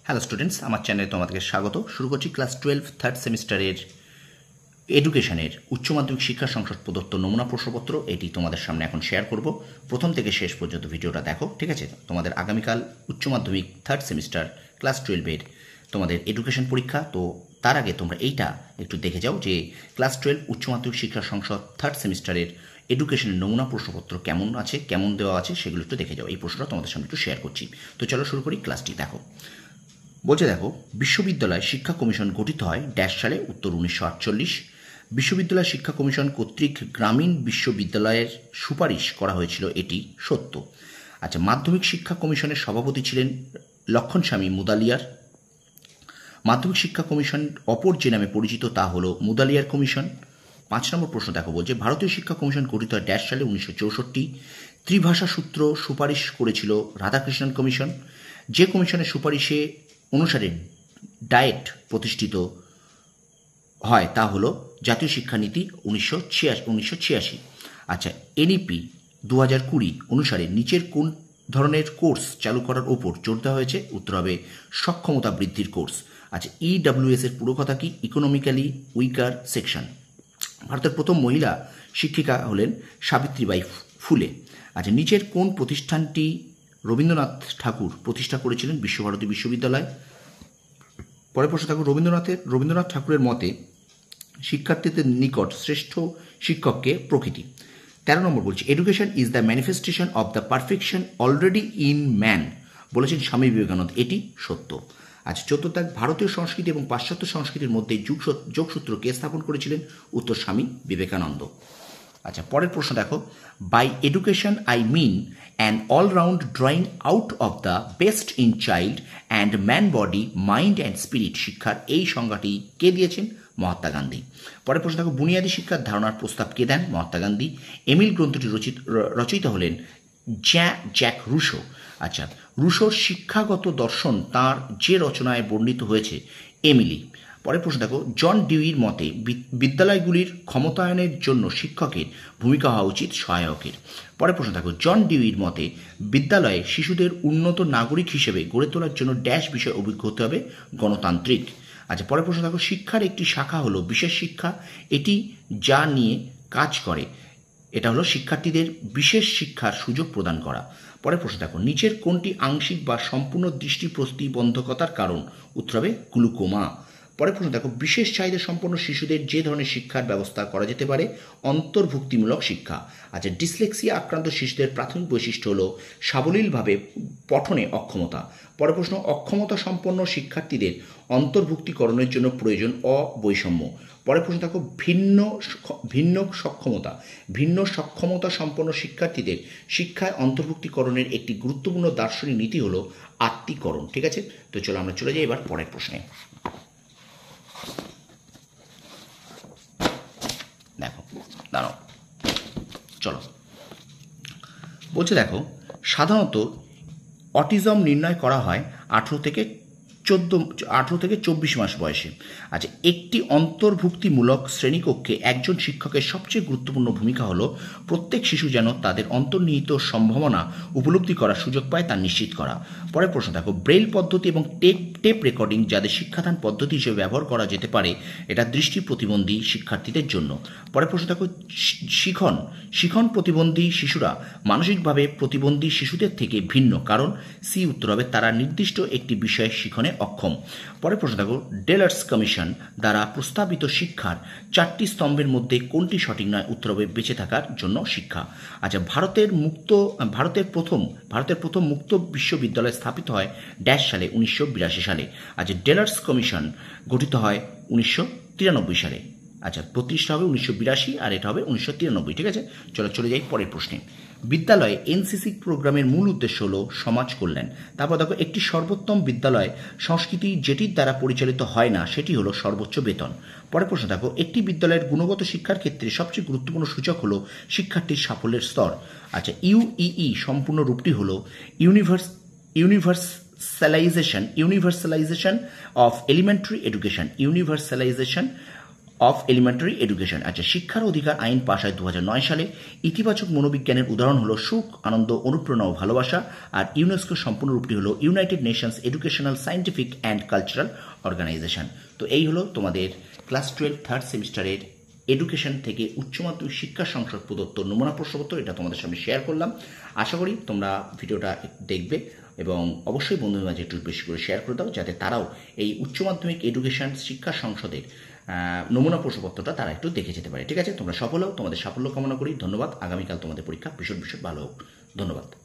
Hello students, আমার চ্যানেলে তোমাদেরকে স্বাগত। শুরু করছি ক্লাস 12 থার্ড সেমিস্টারের এডুকেশনের উচ্চ মাধ্যমিক শিক্ষা সংসদ প্রদত্ত নমুনা প্রশ্নপত্র। এটি তোমাদের সামনে এখন শেয়ার করব। প্রথম থেকে শেষ পর্যন্ত ভিডিওটা দেখো, ঠিক আছে? তোমাদের আগামীকাল উচ্চ মাধ্যমিক থার্ড সেমিস্টার ক্লাস 12-এর তোমাদের এডুকেশন পরীক্ষা। তো তার আগে তোমরা এইটা একটু দেখে যাও যে ক্লাস 12 উচ্চ মাধ্যমিক শিক্ষা সংসদ থার্ড সেমিস্টারের এডুকেশনের নমুনা প্রশ্নপত্র কেমন আছে, কেমন দেওয়া আছে, সেগুলো একটু দেখে যাও। এই প্রশ্নটা তোমাদের সামনে একটু শেয়ার করছি। তো চলো শুরু করি। ক্লাসটি দেখো। বলছে দেখো, বিশ্ববিদ্যালয় শিক্ষা কমিশন গঠিত হয় ড্যাশ সালে। উত্তর 1948। বিশ্ববিদ্যালয় শিক্ষা কমিশন কর্তৃক গ্রামীণ বিশ্ববিদ্যালয়ের সুপারিশ করা হয়েছিল, এটি সত্য। আচ্ছা, মাধ্যমিক শিক্ষা কমিশনের সভাপতি ছিলেন লক্ষণস্বামী মুদালিয়ার। মাধ্যমিক শিক্ষা কমিশন অপর যে নামে পরিচিত তা হল মুদালিয়ার কমিশন। 5 নম্বর প্রশ্ন দেখো, বলছে ভারতীয় শিক্ষা কমিশন গঠিত হয় ড্যাশ সালে। 1964। ত্রিভাষা সূত্র সুপারিশ করেছিল রাধাকৃষ্ণন কমিশন। যে কমিশনের সুপারিশে অনুসারে ডায়েট প্রতিষ্ঠিত হয় তা হলো জাতীয় শিক্ষানীতি 1986। আচ্ছা, এনইপি 2020 অনুসারে নিচের কোন ধরনের কোর্স চালু করার ওপর জোর দেওয়া হয়েছে? উত্তর হবে সক্ষমতা বৃদ্ধির কোর্স। আচ্ছা, ইডব্লিউএস এর পুরো কথা কি? Economically weaker section. ভারতের প্রথম মহিলা শিক্ষিকা হলেন সাবিত্রীবাই ফুলে। আচ্ছা, নিচের কোন প্রতিষ্ঠানটি রবীন্দ্রনাথ ঠাকুর প্রতিষ্ঠা করেছিলেন? বিশ্বভারতী বিশ্ববিদ্যালয়। পরে প্রশ্ন থাকুক, রবীন্দ্রনাথ ঠাকুরের মতে শিক্ষার্থীদের নিকট শ্রেষ্ঠ শিক্ষককে প্রকৃতি। 13 নম্বর বলছি, education is the manifestation of the perfection already in man, বলেছেন স্বামী বিবেকানন্দ, এটি সত্য। আজ 14 ভারতীয় সংস্কৃতি এবং পাশ্চাত্য সংস্কৃতির মধ্যে যোগসূত্র কে স্থাপন করেছিলেন? উত্তর স্বামী বিবেকানন্দ। আচ্ছা, পরের প্রশ্ন দেখো, by education I mean an all round drawing out of the best in child and man body, mind and spirit. শিক্ষার এই সংজ্ঞাটি কে দিয়েছেন? মহাত্মা গান্ধী। পরের প্রশ্ন দেখো, বুনিয়াদী শিক্ষার ধারণার প্রস্তাব কে দেন? মহাত্মা গান্ধী। এমিল গ্রন্থটি রচয়িতা হলেন জ্যাক রুশো। আচ্ছা, রুশোর শিক্ষাগত দর্শন তার যে রচনায় বর্ণিত হয়েছে এমিলি। পরের প্রশ্ন দেখো, জন ডিউইর মতে বিদ্যালয়গুলির ক্ষমতায়নের জন্য শিক্ষকের ভূমিকা হওয়া উচিত সহায়কের। পরের প্রশ্ন দেখো, জন ডিউইর মতে বিদ্যালয়ে শিশুদের উন্নত নাগরিক হিসেবে গড়ে তোলার জন্য ড্যাশ বিষয় অভিজ্ঞ হতে হবে? গণতান্ত্রিক। আচ্ছা, পরের প্রশ্ন দেখো, শিক্ষার একটি শাখা হলো বিশেষ শিক্ষা, এটি যা নিয়ে কাজ করে এটা হলো শিক্ষার্থীদের বিশেষ শিক্ষার সুযোগ প্রদান করা। পরের প্রশ্ন দেখো, নিচের কোনটি আংশিক বা সম্পূর্ণ দৃষ্টি প্রতিবন্ধকতার কারণ? উত্তর হবে গ্লুকোমা। পরের প্রশ্ন দেখো, বিশেষ চাহিদা সম্পন্ন শিশুদের যে ধরনের শিক্ষার ব্যবস্থা করা যেতে পারে? অন্তর্ভুক্তিমূলক শিক্ষা। আচ্ছা, ডিসলেক্সিয়া আক্রান্ত শিশুদের প্রাথমিক বৈশিষ্ট্য হলো সাবলীলভাবে পঠনে অক্ষমতা। পরের প্রশ্ন, অক্ষমতা সম্পন্ন শিক্ষার্থীদের অন্তর্ভুক্তিকরণের জন্য প্রয়োজন অবৈষম্য। পরের প্রশ্ন দেখো, ভিন্ন সক্ষমতা সম্পন্ন শিক্ষার্থীদের শিক্ষায় অন্তর্ভুক্তিকরণের একটি গুরুত্বপূর্ণ দার্শনিক নীতি হলো আত্মীকরণ। ঠিক আছে, তো চলো আমরা চলে যাই এবার পরের প্রশ্নে। দেখো, দাঁড়াও, চলো। বলছে দেখো, সাধারণত অটিজম নির্ণয় করা হয় 18 থেকে 24 মাস বয়সে। আচ্ছা, একটি অন্তর্ভুক্তিমূলক শ্রেণীকক্ষে একজন শিক্ষকের সবচেয়ে গুরুত্বপূর্ণ ভূমিকা হলো প্রত্যেক শিশু যেন তাদের অন্তর্নিহিত সম্ভাবনা উপলব্ধি করার সুযোগ পায় তা নিশ্চিত করা। পরের প্রশ্ন দেখো, ব্রেইল পদ্ধতি এবং টেপ রেকর্ডিং যাদের শিক্ষাদান পদ্ধতি হিসেবে ব্যবহার করা যেতে পারে, এটা দৃষ্টি প্রতিবন্ধী শিক্ষার্থীদের জন্য। পরের প্রশ্ন দেখো, শিখন প্রতিবন্ধী শিশুরা মানসিকভাবে প্রতিবন্ধী শিশুদের থেকে ভিন্ন কারণ? সি উত্তর হবে তারা নির্দিষ্ট একটি বিষয়ে শিখনে অক্ষম। পরের প্রশ্ন দেখো, ডেলার্স কমিশন দ্বারা প্রস্তাবিত শিক্ষার 4টি স্তম্ভের মধ্যে কোনটি সঠিক নয়? উত্তর হবে বেঁচে থাকার জন্য শিক্ষা। আচ্ছা, ভারতের প্রথম মুক্ত বিশ্ববিদ্যালয় স্থাপিত হয় ড্যাশ সালে? 1982 সালে। আচ্ছা, ডেলার্স কমিশন গঠিত হয় 1993 সালে। আচ্ছা, প্রতিষ্ঠা হবে 1982 আর এটা হবে 1993। ঠিক আছে, চলে যাই পরের প্রশ্নে। বিদ্যালয়ে এনসিসি প্রোগ্রামের মূল উদ্দেশ্য হলো সমাজ কল্যাণ। তারপর দেখো, একটি সর্বোত্তম বিদ্যালয় সংস্কৃতি যেটির দ্বারা পরিচালিত হয় না সেটি হলো সর্বোচ্চ বেতন। পরের প্রশ্ন দেখো, একটি বিদ্যালয়ের গুণগত শিক্ষার ক্ষেত্রে সবচেয়ে গুরুত্বপূর্ণ সূচক হলো শিক্ষার্থীর সাফল্যের স্তর। আচ্ছা, ইউইই সম্পূর্ণ রূপটি হলো universalization of elementary education. Universalization of elementary education. আচ্ছা, শিক্ষার অধিকার আইন পাশ হয় 2009 সালে। ইতিবাচক মনোবিজ্ঞানের উদাহরণ হলো সুখ, আনন্দ, অনুপ্রেরণা ও ভালোবাসা। আর ইউনেস্কো সম্পূর্ণ রূপটি হলো United Nations Educational, Scientific and Cultural Organization. তো এই হলো তোমাদের ক্লাস 12 থার্ড সেমিস্টারের এডুকেশন থেকে উচ্চ মাধ্যমিক শিক্ষা সংসদ প্রদত্ত নমুনা প্রশ্নপত্র। এটা তোমাদের সামনে শেয়ার করলাম। আশা করি তোমরা ভিডিওটা দেখবে এবং অবশ্যই বন্ধুদের মাঝে একটু বেশি করে শেয়ার করে দাও, যাতে তারাও এই উচ্চ মাধ্যমিক এডুকেশন শিক্ষা সংসদের নমুনা প্রশ্নপত্রটা তারা একটু দেখে যেতে পারে। ঠিক আছে, তোমরা সফল হও, তোমাদের সাফল্য কামনা করি। ধন্যবাদ। আগামীকাল তোমাদের পরীক্ষা ভীষণ ভালো হোক। ধন্যবাদ।